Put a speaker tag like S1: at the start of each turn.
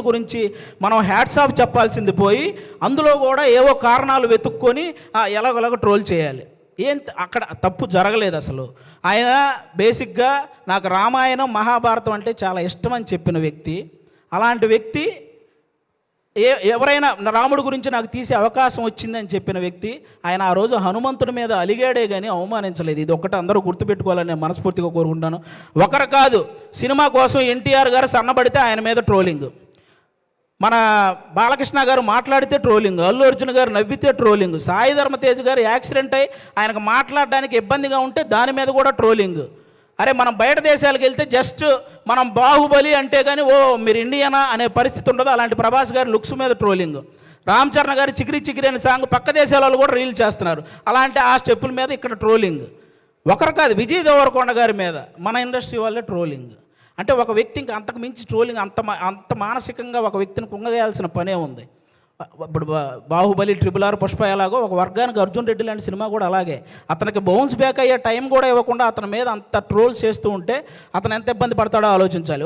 S1: గురించి మనం hats off చెప్పాల్సింది పోయి అందులో కూడా ఏవో కారణాలు వెతుక్కొని ఎలాగోలాగ ట్రోల్ చేయాలి. అక్కడ తప్పు జరగలేదు అసలు. ఆయన బేసిక్గా నాకు రామాయణం మహాభారతం అంటే చాలా ఇష్టం అని చెప్పిన వ్యక్తి. అలాంటి వ్యక్తి ఎవరైనా రాముడి గురించి నాకు తీసే అవకాశం వచ్చిందని చెప్పిన వ్యక్తి ఆయన ఆ రోజు హనుమంతుడి మీద అలిగాడే కానీ అవమానించలేదు. ఇది ఒక్కటి అందరూ గుర్తుపెట్టుకోవాలని నేను మనస్ఫూర్తిగా కోరుకుంటాను. ఒకరు కాదు, సినిమా కోసం ఎన్టీఆర్ గారు సన్నబడితే ఆయన మీద ట్రోలింగ్, మన బాలకృష్ణ గారు మాట్లాడితే ట్రోలింగ్, అల్లు అర్జున్ గారు నవ్వితే ట్రోలింగ్, సాయి ధర్మ తేజ్ గారు యాక్సిడెంట్ అయ్యి ఆయనకు మాట్లాడడానికి ఇబ్బందిగా ఉంటే దాని మీద కూడా ట్రోలింగ్. అరే మనం బయట దేశాలకు వెళ్తే జస్ట్ మనం బాహుబలి అంటే కానీ ఓ మీరు ఇండియనా అనే పరిస్థితి ఉండదు. అలాంటి ప్రభాస్ గారి లుక్స్ మీద ట్రోలింగ్, రామ్ చరణ్ గారి చికిరి చికిరి అనే సాంగ్ పక్క దేశాల వాళ్ళు కూడా రీల్ చేస్తున్నారు. అలాంటి ఆ స్టెప్పుల మీద ఇక్కడ ట్రోలింగ్. ఒకరు కాదు, విజయ్ దేవరకొండ గారి మీద మన ఇండస్ట్రీ వాళ్ళే ట్రోలింగ్. అంటే ఒక వ్యక్తి ఇంకా అంతకు మించి ట్రోలింగ్ అంత మానసికంగా ఒక వ్యక్తిని కుంగదేయాల్సిన పనే ఉంది. ఇప్పుడు బాహుబలి, RRR, పుష్ప ఎలాగో ఒక వర్గానికి అర్జున్ రెడ్డి లాంటి సినిమా కూడా అలాగే. అతనికి బౌన్స్ బ్యాక్ అయ్యే టైం కూడా ఇవ్వకుండా అతని మీద అంత ట్రోల్ చేస్తూ ఉంటే అతను ఎంత ఇబ్బంది పడతాడో ఆలోచించాలి.